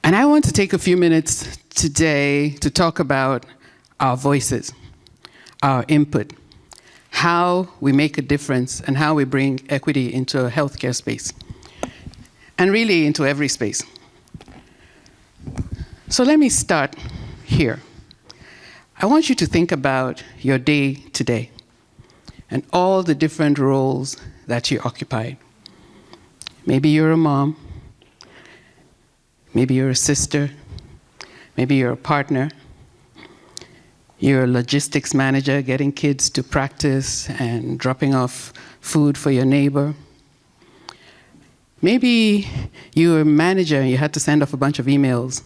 And I want to take a few minutes today to talk about our voices, our input, how we make a difference, and how we bring equity into a healthcare space, and really into every space. So let me start here. I want you to think about your day today and all the different roles that you occupy. Maybe you're a mom, maybe you're a sister, maybe you're a partner, you're a logistics manager getting kids to practice and dropping off food for your neighbor. Maybe you're a manager and you had to send off a bunch of emails,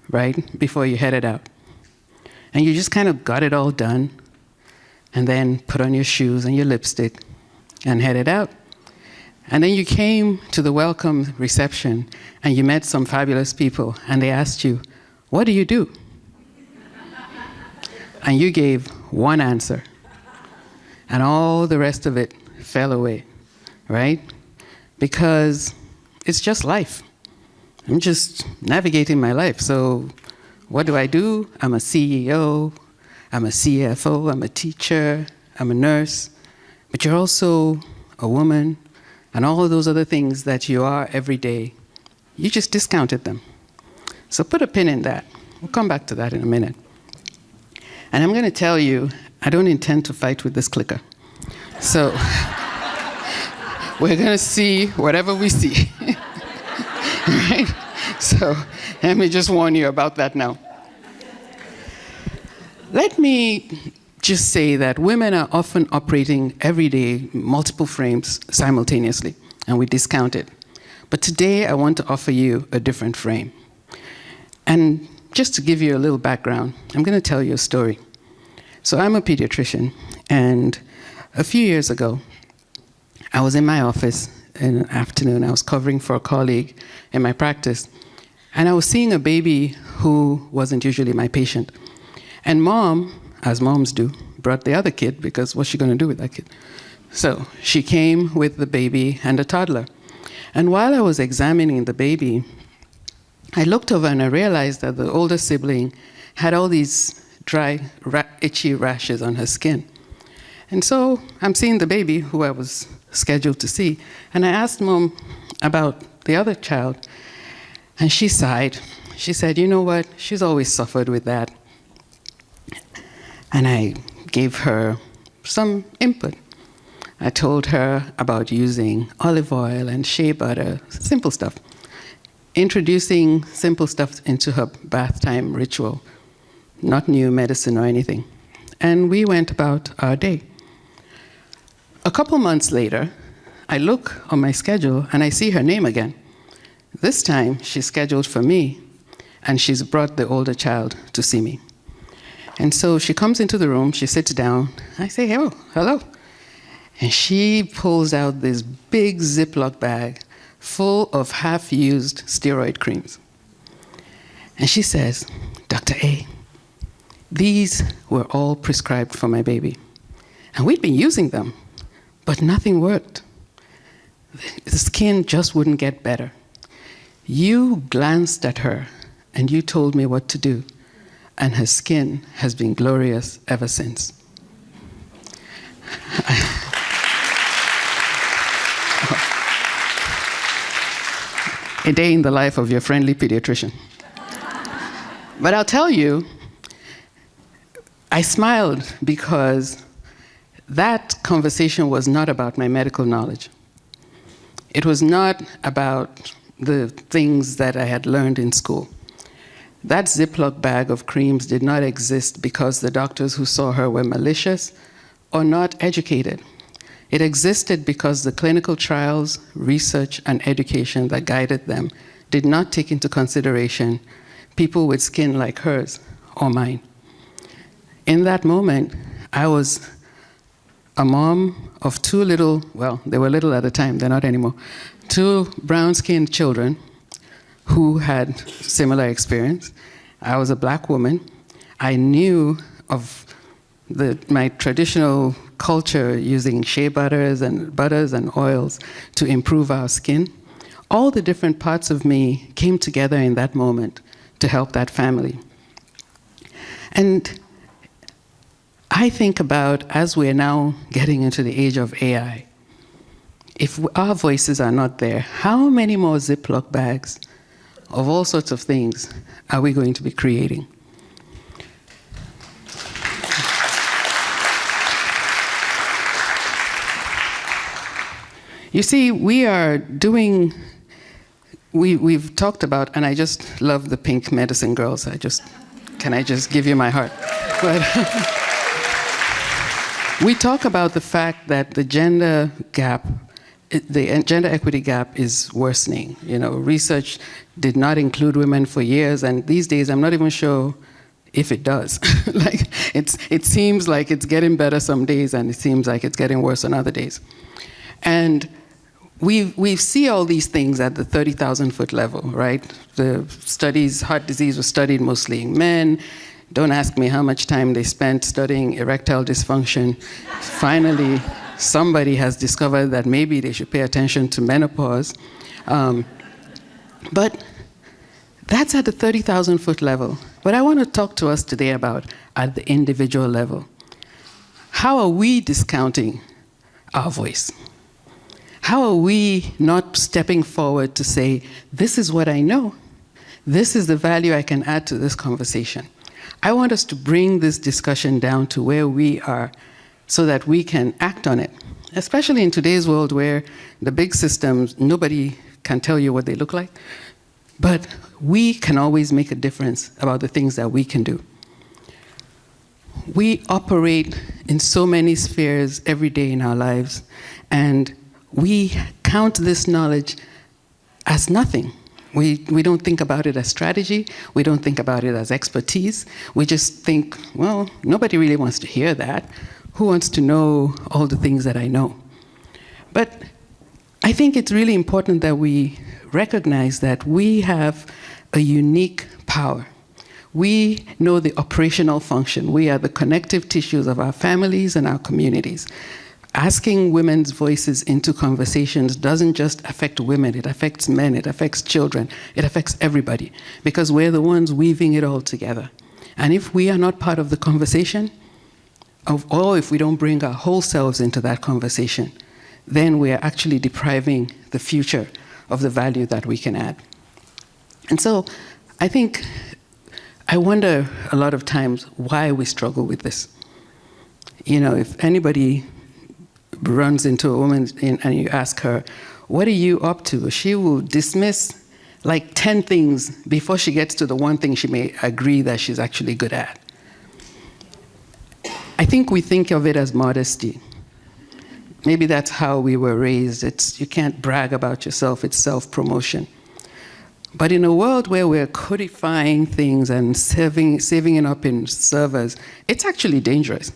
right, before you headed out. And you just kind of got it all done and then put on your shoes and your lipstick and headed out. And then you came to the welcome reception and you met some fabulous people and they asked you, "What do you do?" And you gave one answer and all the rest of it fell away, right? Because it's just life. I'm just navigating my life. So what do? I'm a CEO, I'm a CFO, I'm a teacher, I'm a nurse, but you're also a woman, and all of those other things that you are every day, you just discounted them. So put a pin in that. We'll come back to that in a minute. And I'm going to tell you, I don't intend to fight with this clicker. So we're going to see whatever we see. Right? So let me just warn you about that now. Let me just say that women are often operating every day multiple frames simultaneously, and we discount it. But today I want to offer you a different frame. And just to give you a little background, I'm going to tell you a story. So I'm a pediatrician, and a few years ago, I was in my office in the afternoon. I was covering for a colleague in my practice, and I was seeing a baby who wasn't usually my patient. And mom, as moms do, brought the other kid because what's she going to do with that kid? So she came with the baby and a toddler. And while I was examining the baby, I looked over and I realized that the older sibling had all these dry, itchy rashes on her skin. And so I'm seeing the baby, who I was scheduled to see, and I asked mom about the other child, and she sighed. She said, "You know what? She's always suffered with that." And I gave her some input. I told her about using olive oil and shea butter, simple stuff. Introducing simple stuff into her bath time ritual, not new medicine or anything. And we went about our day. A couple months later, I look on my schedule and I see her name again. This time, she's scheduled for me, and she's brought the older child to see me. And so she comes into the room, she sits down, I say, "Oh, hello." And she pulls out this big Ziploc bag full of half-used steroid creams. And she says, "Dr. A, these were all prescribed for my baby. And we'd been using them, but nothing worked. The skin just wouldn't get better. You glanced at her and you told me what to do, and her skin has been glorious ever since." A day in the life of your friendly pediatrician. But I'll tell you, I smiled because that conversation was not about my medical knowledge. It was not about the things that I had learned in school. That Ziploc bag of creams did not exist because the doctors who saw her were malicious or not educated. It existed because the clinical trials, research, and education that guided them did not take into consideration people with skin like hers or mine. In that moment, I was a mom of two little, well, they were little at the time, they're not anymore, two brown-skinned children who had similar experience. I was a black woman. I knew of my traditional culture using shea butters and oils to improve our skin. all the different parts of me came together in that moment to help that family. And I think about, as we're now getting into the age of AI, if our voices are not there, how many more Ziploc bags of all sorts of things are we going to be creating? You see, we've talked about, and I just love the pink medicine girls. Can I just give you my heart? But we talk about the fact that the gender equity gap is worsening. Research did not include women for years, and these days I'm not even sure if it does. It seems like it's getting better some days, and it seems like it's getting worse on other days. And we see all these things at the 30,000-foot level, right? The studies, heart disease was studied mostly in men. Don't ask me how much time they spent studying erectile dysfunction. Finally, somebody has discovered that maybe they should pay attention to menopause. But that's at the 30,000-foot level. What I want to talk to us today about at the individual level. How are we discounting our voice? How are we not stepping forward to say, this is what I know. This is the value I can add to this conversation. I want us to bring this discussion down to where we are so that we can act on it, especially in today's world where the big systems, nobody can tell you what they look like, but we can always make a difference about the things that we can do. We operate in so many spheres every day in our lives, and we count this knowledge as nothing. We don't think about it as strategy. We don't think about it as expertise. We just think, well, nobody really wants to hear that. Who wants to know all the things that I know? But I think it's really important that we recognize that we have a unique power. We know the operational function. We are the connective tissues of our families and our communities. Asking women's voices into conversations doesn't just affect women, it affects men, it affects children, it affects everybody, because we're the ones weaving it all together. And if we are not part of the conversation, or if we don't bring our whole selves into that conversation, then we are actually depriving the future of the value that we can add. And so I wonder a lot of times why we struggle with this. If anybody runs into a woman and you ask her, what are you up to? She will dismiss like 10 things before she gets to the one thing she may agree that she's actually good at. I think we think of it as modesty. Maybe that's how we were raised. You can't brag about yourself, it's self-promotion. But in a world where we're codifying things and saving it up in servers, it's actually dangerous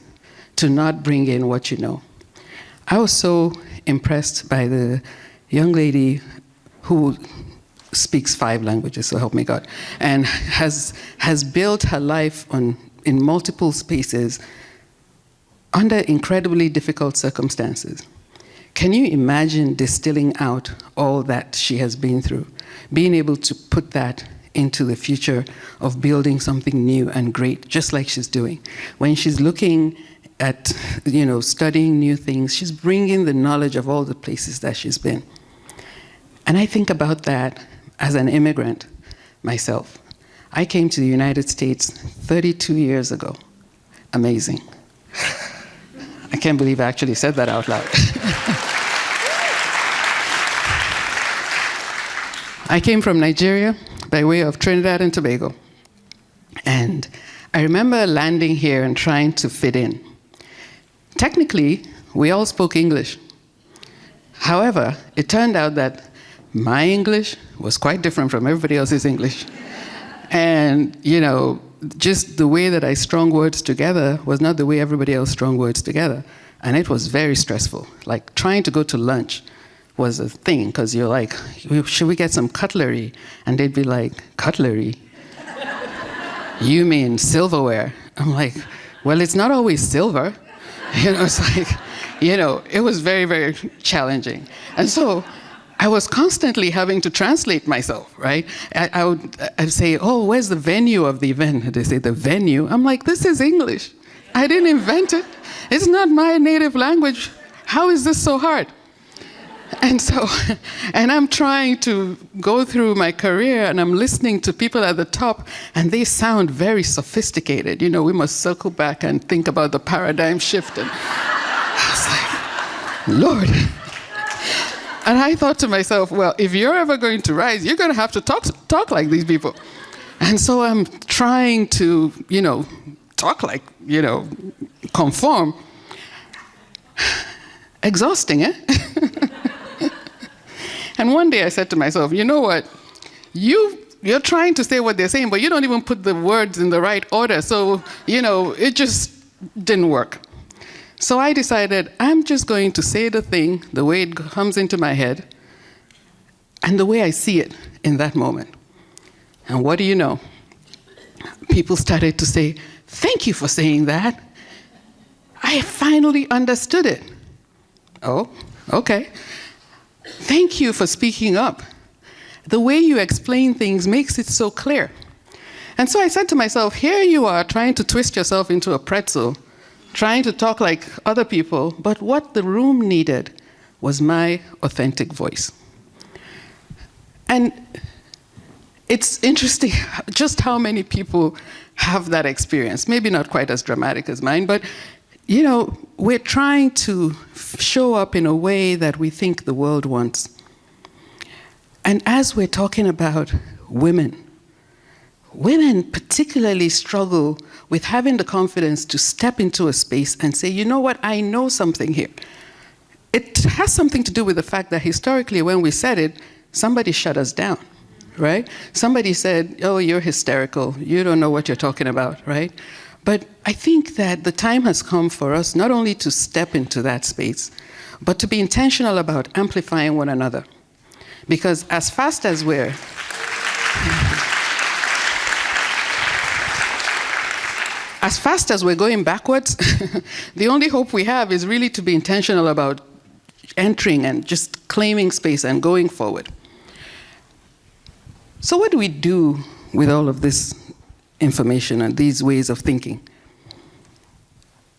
to not bring in what you know. I was so impressed by the young lady who speaks 5 languages, so help me God, and has built her life in multiple spaces under incredibly difficult circumstances. Can you imagine distilling out all that she has been through, being able to put that into the future of building something new and great, just like she's doing? When she's looking at, studying new things, she's bringing the knowledge of all the places that she's been. And I think about that as an immigrant myself. I came to the United States 32 years ago. Amazing. I can't believe I actually said that out loud. I came from Nigeria by way of Trinidad and Tobago. And I remember landing here and trying to fit in. Technically, we all spoke English. However, it turned out that my English was quite different from everybody else's English. And, just the way that I strung words together was not the way everybody else strung words together. And it was very stressful. Like, trying to go to lunch was a thing, because you're like, should we get some cutlery? And they'd be like, cutlery? You mean silverware? I'm like, well, it's not always silver. It's like, it was very, very challenging. And so I was constantly having to translate myself, right? I'd say, oh, where's the venue of the event? They say, the venue? I'm like, this is English. I didn't invent it. It's not my native language. How is this so hard? And so, and I'm trying to go through my career, and I'm listening to people at the top, and they sound very sophisticated. You know, we must circle back and think about the paradigm shift. And I was like, Lord. And I thought to myself, well, if you're ever going to rise, you're going to have to talk like these people. And so I'm trying to, talk like, conform. Exhausting, eh? And one day I said to myself, you know what? You're trying to say what they're saying, but you don't even put the words in the right order. So, it just didn't work. So I decided I'm just going to say the thing the way it comes into my head and the way I see it in that moment. And what do you know? People started to say, thank you for saying that. I finally understood it. Oh, okay. Thank you for speaking up. The way you explain things makes it so clear. And so I said to myself, here you are trying to twist yourself into a pretzel, trying to talk like other people, but what the room needed was my authentic voice. And it's interesting just how many people have that experience. Maybe not quite as dramatic as mine, but we're trying to show up in a way that we think the world wants. And as we're talking about women particularly struggle with having the confidence to step into a space and say, you know what, I know something here. It has something to do with the fact that historically when we said it, somebody shut us down, right? Somebody said, oh, you're hysterical, you don't know what you're talking about, right? But I think that the time has come for us not only to step into that space, but to be intentional about amplifying one another. Because as fast as we're going backwards, the only hope we have is really to be intentional about entering and just claiming space and going forward. So what do we do with all of this information and these ways of thinking?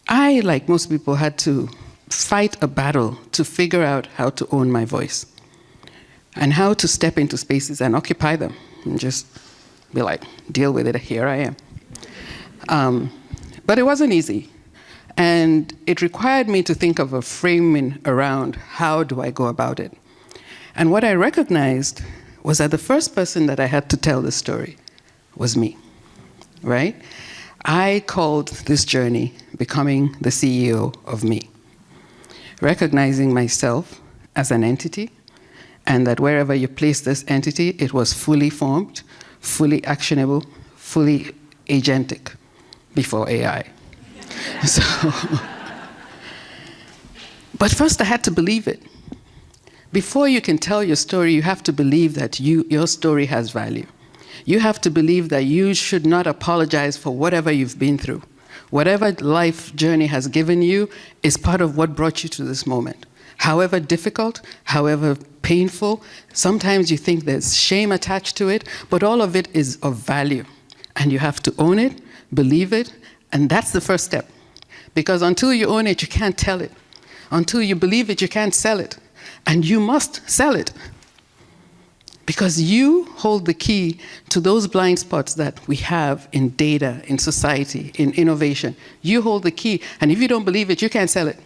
I, like most people, had to fight a battle to figure out how to own my voice and how to step into spaces and occupy them and just be like, deal with it, here I am. But it wasn't easy. And it required me to think of a framing around how do I go about it. And what I recognized was that the first person that I had to tell the story was me, right? I called this journey becoming the CEO of me, recognizing myself as an entity, and that wherever you place this entity, it was fully formed, fully actionable, fully agentic before AI. So, but first I had to believe it. Before you can tell your story, you have to believe that your story has value. You have to believe that you should not apologize for whatever you've been through. Whatever life journey has given you is part of what brought you to this moment. However difficult, however painful, sometimes you think there's shame attached to it, but all of it is of value. And you have to own it, believe it, and that's the first step. Because until you own it, you can't tell it. Until you believe it, you can't sell it. And you must sell it. Because you hold the key to those blind spots that we have in data, in society, in innovation. You hold the key, and if you don't believe it, you can't sell it.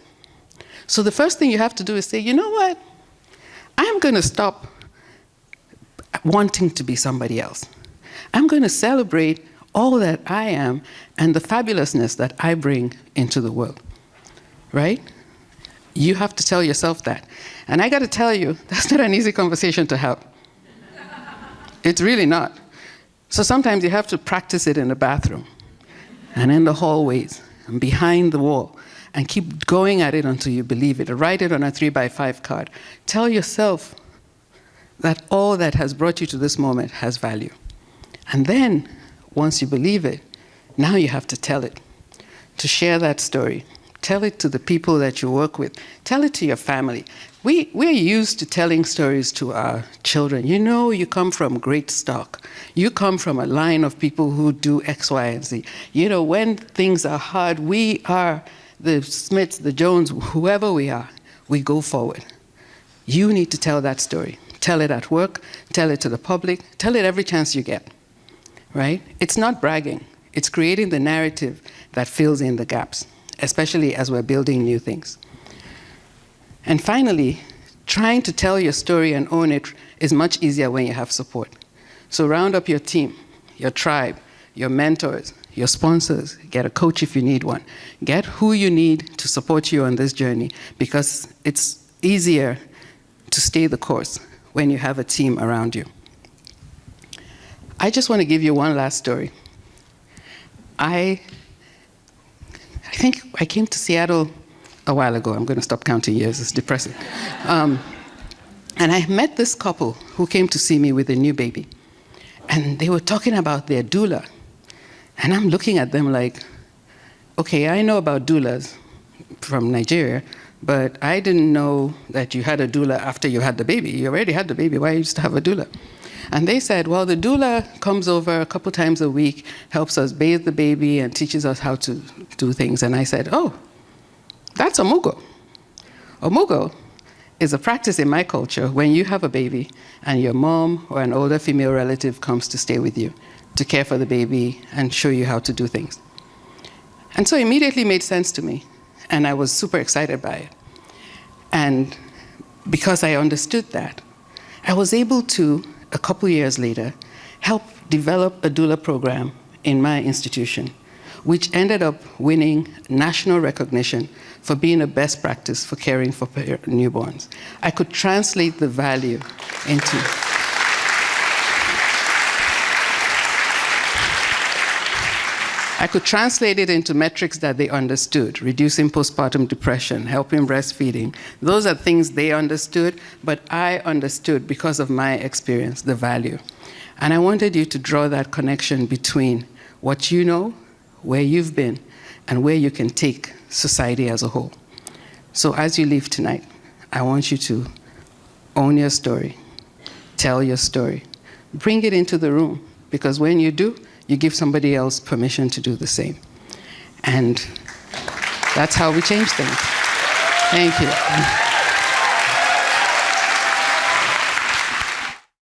So the first thing you have to do is say, you know what? I'm going to stop wanting to be somebody else. I'm going to celebrate all that I am and the fabulousness that I bring into the world, right? You have to tell yourself that. And I got to tell you, that's not an easy conversation to have. It's really not. So sometimes you have to practice it in the bathroom and in the hallways and behind the wall and keep going at it until you believe it. Write it on a 3x5 card. Tell yourself that all that has brought you to this moment has value. And then, once you believe it, now you have to tell it, to share that story. Tell it to the people that you work with. Tell it to your family. We're used to telling stories to our children. You know, you come from great stock. You come from a line of people who do X, Y, and Z. You know, when things are hard, we are the Smiths, the Jones, whoever we are, we go forward. You need to tell that story. Tell it at work, tell it to the public, tell it every chance you get, right? It's not bragging. It's creating the narrative that fills in the gaps, especially as we're building new things. And finally, trying to tell your story and own it is much easier when you have support. So round up your team, your tribe, your mentors, your sponsors, get a coach if you need one. Get who you need to support you on this journey, because it's easier to stay the course when you have a team around you. I just want to give you one last story. I think I came to Seattle a while ago. I'm going to stop counting years. It's depressing. And I met this couple who came to see me with a new baby. And they were talking about their doula. And I'm looking at them like, okay, I know about doulas from Nigeria, but I didn't know that you had a doula after you had the baby. You already had the baby. Why used to have a doula? And they said, well, the doula comes over a couple times a week, helps us bathe the baby, and teaches us how to do things. And I said, oh, that's omugo. Omugo is a practice in my culture when you have a baby and your mom or an older female relative comes to stay with you to care for the baby and show you how to do things. And so it immediately made sense to me. And I was super excited by it. And because I understood that, I was able to, a couple years later, help develop a doula program in my institution, which ended up winning national recognition for being a best practice for caring for newborns. I could translate the value into metrics that they understood, reducing postpartum depression, helping breastfeeding. Those are things they understood, but I understood because of my experience, the value. And I wanted you to draw that connection between what you know, where you've been, and where you can take society as a whole. So as you leave tonight, I want you to own your story, tell your story, bring it into the room, because when you do, you give somebody else permission to do the same. And that's how we change things. Thank you.